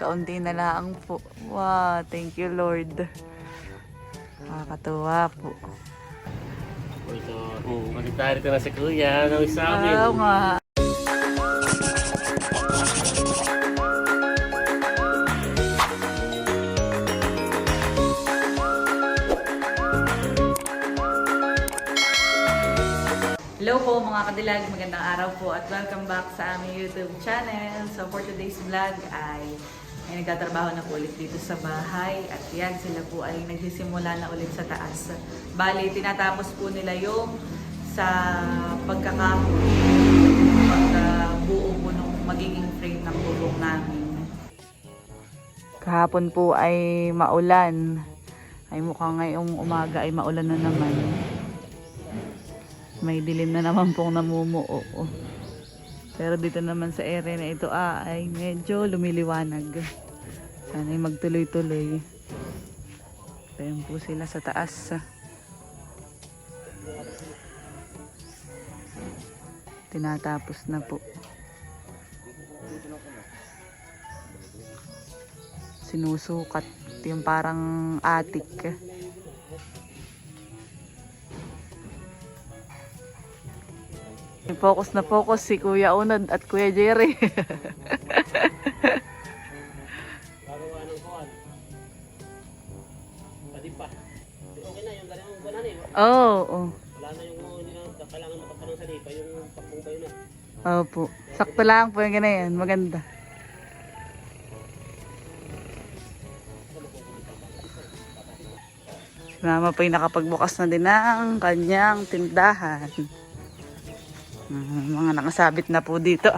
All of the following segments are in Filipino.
kaunti na lang po. Wow, thank you Lord. Nakakatuwa po. Ito, magkitari ito na si Kuya. Nawis sa amin. Oo nga. Hello po mga kadilag, magandang araw po at welcome back sa aming YouTube channel. So for today's vlog ay nagtatrabaho na po ulit dito sa bahay at yan sila po ay nagsisimula na ulit sa taas. Bali, tinatapos po nila yung sa pagbuo po ng magiging frame ng bubong namin. Kahapon po ay maulan. Ay mukhang ngayong umaga ay maulan na naman. May dilim na naman pong namumuo. Pero dito naman sa area na ito ay medyo lumiliwanag. Sana ay magtuloy-tuloy. Ayan po sila sa taas. Tinatapos na po. Sinusukat yung parang attic. Focus na focus si Kuya Unod at Kuya Jerry. Gagawa ng kuwan. Pwede pa. Okay na yung ganun ba na niyo? Oo. Wala na yung kailangan makapanong sa lipa, yung pakbubay na. Opo. Sakto lang po yung ganyan. Maganda. Mama po yung nakapagbukas na din ng kanyang tindahan. Mga nakasabit na po dito.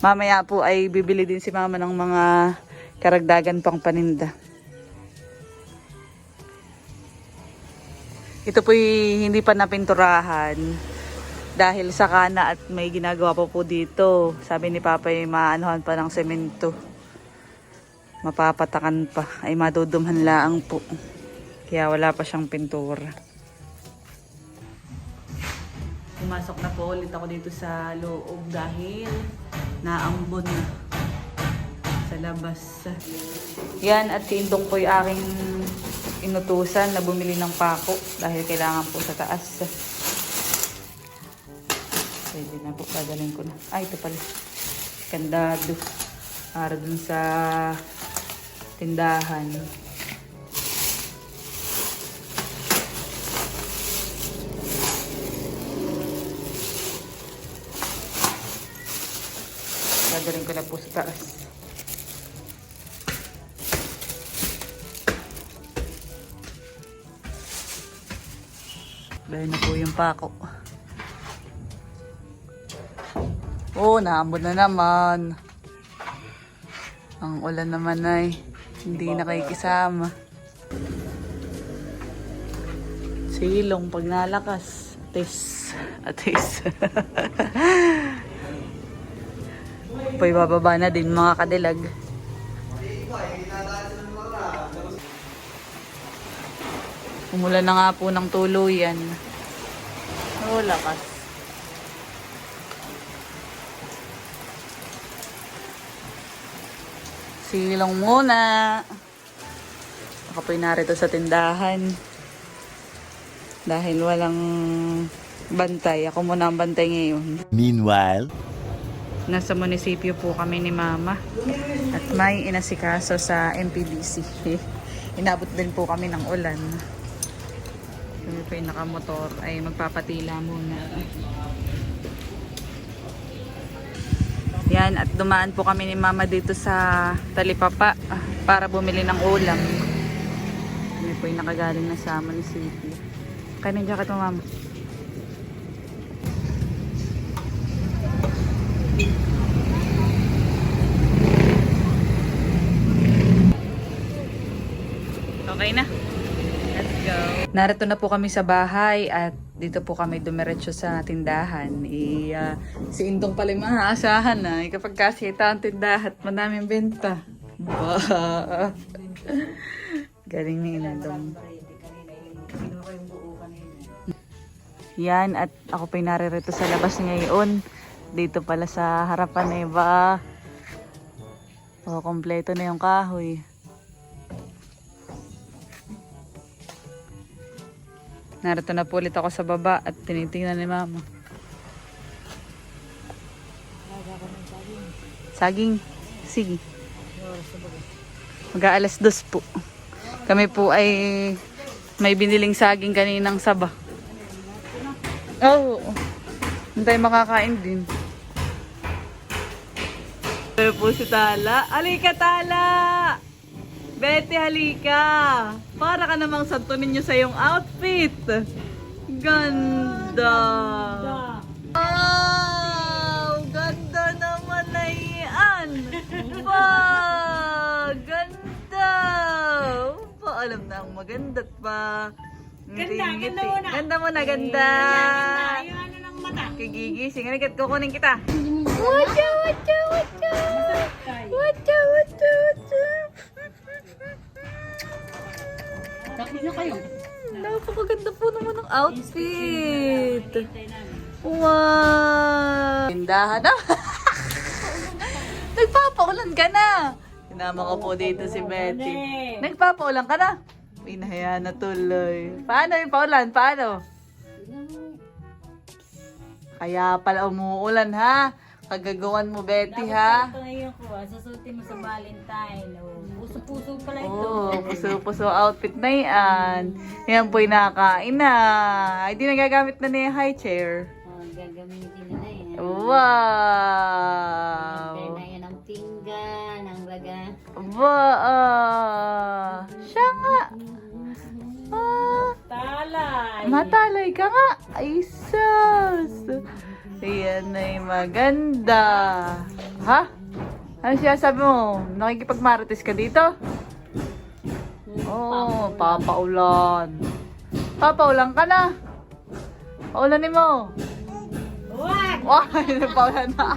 Mamaya po ay bibili din si mama ng mga karagdagan pang paninda. Ito po hindi pa napinturahan dahil sa kana at may ginagawa po dito. Sabi ni Papa ay maanohan pa ng semento. Mapapatakan pa. Ay madudumhan laang po. Kaya wala pa siyang pintura. Pumasok na po ulit ako dito sa loob dahil naambon na sa labas. Yan, at si Indong po yung aking inutusan na bumili ng pako dahil kailangan po sa taas. Pwede na po, dadalhin ko na. Ay, ito pala. Kandado. Para dun sa tindahan. Dadalhin ko na po sa taas. Dahil na po yung pako. Oh, naambon na naman. Ang ulan naman ay hindi nakikisama. Silong pag nalakas. Atis. Atis. Po'y bababa na din mga kadilag. Umulan na nga po ng tuluyan. Oh, lakas. Silong muna. Ako po'y narito sa tindahan. Dahil walang bantay. Ako muna ang bantay ngayon. Meanwhile, nasa munisipyo po kami ni Mama at may inasikaso sa MPDC. Inabot din po kami ng ulan. Kami po yung nakamotor ay magpapatila muna. Yan, at dumaan po kami ni Mama dito sa Talipapa para bumili ng ulam. Kami po yung nakagaling na sa munisipyo. Kaya ng jacket mo, Mama. Okay na. Let's go. Narito na po kami sa bahay at dito po kami dumiretso sa tindahan. Si Indong pala yung maaasahan na. Kapag kasita ang tindahan, madaming benta. Ba. Galing ni Indong. Yan, at ako pa naririto sa labas ngayon. Dito pala sa harapan na iba. O, kompleto na yung kahoy. Narito na po ulit ako sa baba at tinitingnan ni Mama. Saging. Sige. Mag-aalas 2 po. Kami po ay may biniling saging kaninang saba. Oo. Hindi makakain din. Pero po si Tala. Halika, Tala! Betty, halika! Para ka namang santo ninyo sa iyong outfit. Ganda! Wow! Ganda naman na iyan! Wow! Ganda! Pa, alam na ang maganda't pa. Ganda muna. Ganda mo na, ganda! Yung ano ng mata. Kigigising. Halikat, kukunin kita. Wacha, wacha, wacha! Wacha, wacha, wacha! Tapos na kayo. Napakaganda po naman ng outfit. Wow! Tindahan na. Nagpapaulan ka na. Sinama ko po dito si Betty. Nagpapaulan ka na. Pinahaya na tuloy. Paano yung paulan? Paano? Kaya pala umuulan ha. Kagagawan mo, Betty ha. Ito ngayon ko, susutin mo sa Valentine. Puso-puso pala ito. Oo, puso-puso outfit na yan. Yan po'y nakain na. Ay, di nagagamit na niya yung high chair. Gagamitin na yan. Wow! Kaya na yan ang pinggan, ang laga. Wow! Siya nga! Ah, Talay! matalay ka nga! Ay, sus! Ayan ay maganda. Ha? Ano siya sabi mo? Nakikipagmarites ka dito? Oh, papaulan. Papaulan ka na. Paulanin mo. Wag! Wow, napaulan na.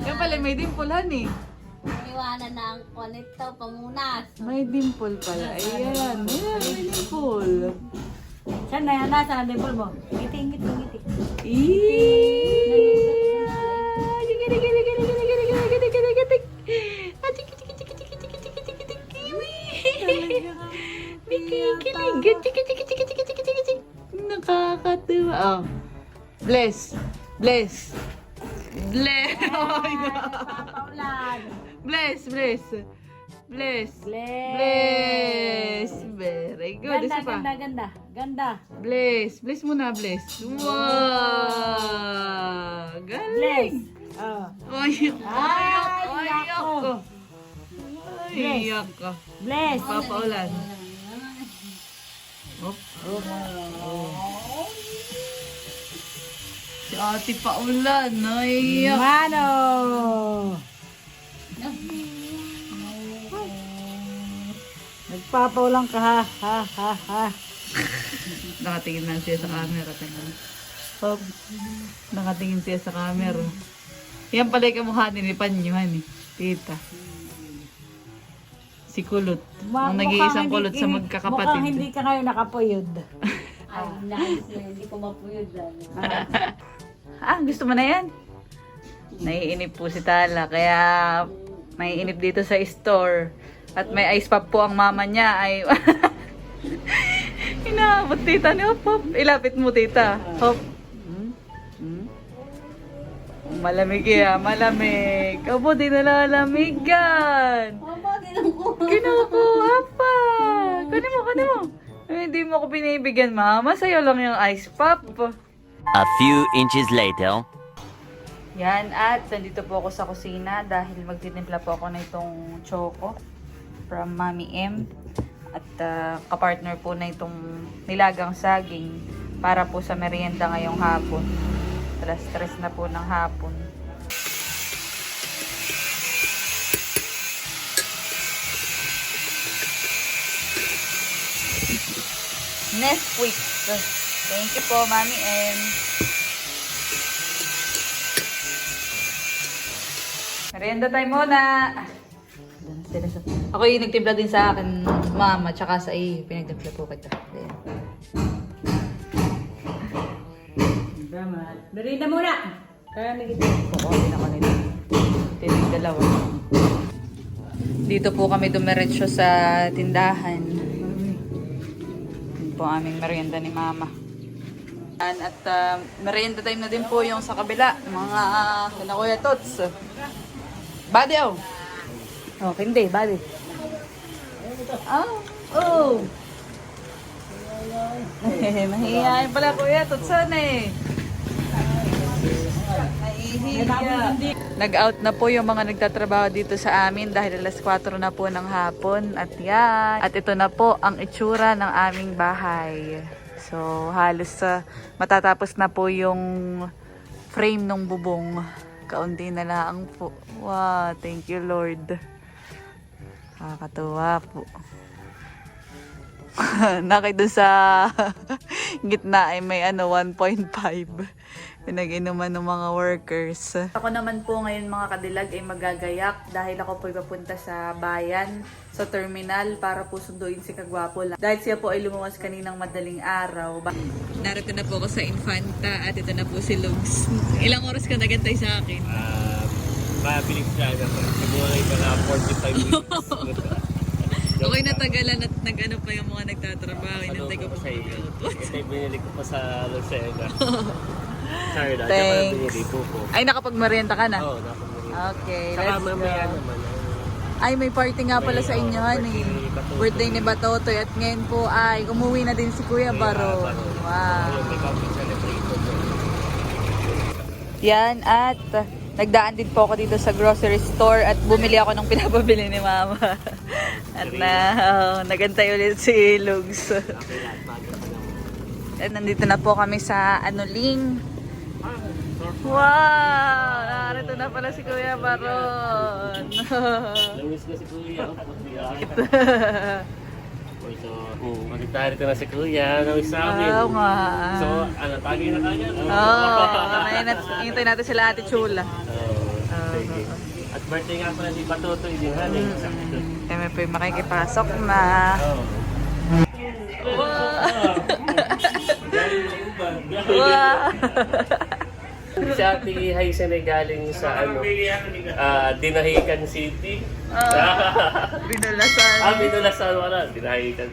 Yan pala, may dimplehan eh. Iwanan na ang konito, pamunas. May dimple pala. Ayan, ayan, may dimple. Saan na yan? Nasa ang dimple mo? Ngiti. Nakakatuwa. Oh. Bless. Bless. Bless. Paulan. Bless. Bless. Bless. Bless. Bless. Very good. Isa pa. Ganda. Bless. Bless muna, bless. Wow. Galing. Oh. Ay, ayak. Ay, Ayak nako. ko. Ay, ayak ka. Bless. Papaulan. Op. Si ate paulan. Naiyak. Mano. Nagpapaulang ka ha. Nakatingin lang siya sa camera. Tingnan. Hop. Nakatingin siya sa camera. Yan pala yung kamukha ni Panyuhan eh. Tita. Si Kulot. Ang nag-iisang kulot sa magkakapatid. Mukhang hindi ka ngayon nakapuyod. Ay, nice. Hindi ko mapuyod. Ah, gusto mo na yan? Naiinip po si Tala. Kaya naiinip dito sa store. At may ice pop po ang mama niya. Ay, inaabot tita ni Hop Hop. Ilapit mo tita. Hop. Malamig yan, malamig. Abo, di nalalamigan. Mama, kinukuha. Kinukuha pa. Kunin mo. Ay, hindi mo ko binibigyan, mama. Sa'yo lang yung ice pop. A few inches later. Yan, at nandito po ako sa kusina dahil magtitimpla po ako na itong choco from Mami M. At kapartner po na itong nilagang saging para po sa merienda ngayong hapon. Stress na po ng hapon. Nesquik. Thank you po, Mami M. Merienda tayo muna. Ako yung nagtimpla din sa akin, mama, tsaka sa iyo. Pinagtimpla po kita. Ayan. Merienda muna. Kaya nagiging. Kukunin ako nito. Ito yung dalawa. dito po kami dumiretso sa tindahan. Yun po ang aming merienda ni Mama. At merienda time na din po yung sa kabila. Mga kina Kuya Tots. Badi oh. Oh, hindi. Badi. Oh. Nahihiyain pala Kuya Tots eh. Nag-out na po yung mga nagtatrabaho dito sa amin dahil alas 4 na po ng hapon. At yan. At ito na po ang itsura ng aming bahay. So halos matatapos na po yung frame ng bubong. Kaunti na lang po. Wow, thank you Lord. Nakakatuwa po. Nakay dun sa gitna ay may 1.5. Pinag-inuman ng mga workers. Ako naman po ngayon mga kadilag ay magagayak dahil ako po papunta sa bayan, sa terminal para po sunduin si Kagwapo. Dahil siya po ay lumuwas kaninang madaling araw. Narito na po ako sa Infanta at ito na po si Lugs. Ilang oras ka nagantay sa akin? Mabilis siya naman. Siguro ay mga 45 minutes. Okay natagalan at nag-ano pa yung mga nagtatrabaho. Inantay ko po sa iyo. mag-out. Ito yung binili ko pa sa Lucena. Sorry na. Thanks. Binili po. Ay, nakapag-merienda ka na? Oo, nakapag-binili. Okay, Saka let's mamaya go. naman. Ay, may party nga pala sa inyo, honey. Birthday ni Batotoy. At ngayon po ay umuwi na din si Kuya Baro. Wow. May coffee celebrated. Yan, at nagdaan din po ako dito sa grocery store at bumili ako ng pinapabili ni Mama. At nagantay ulit si Lugs. At nandito na po kami sa Anuling. Wow! Narito na pala si Kuya Baron. Namiss ko si Kuya. So, magkita rito na si Kuya. Namiss namin. Oo nga. So, tagay na kanya. Hintay natin sila Ate Chula. Sige. At birthday nga pala ni Batotoy din, honey. Kami po yung makikipasok na. Wow! Si Ate Haisen ay galing sa Dinahican City. Binulasan. Binulasan wala. Dinahican.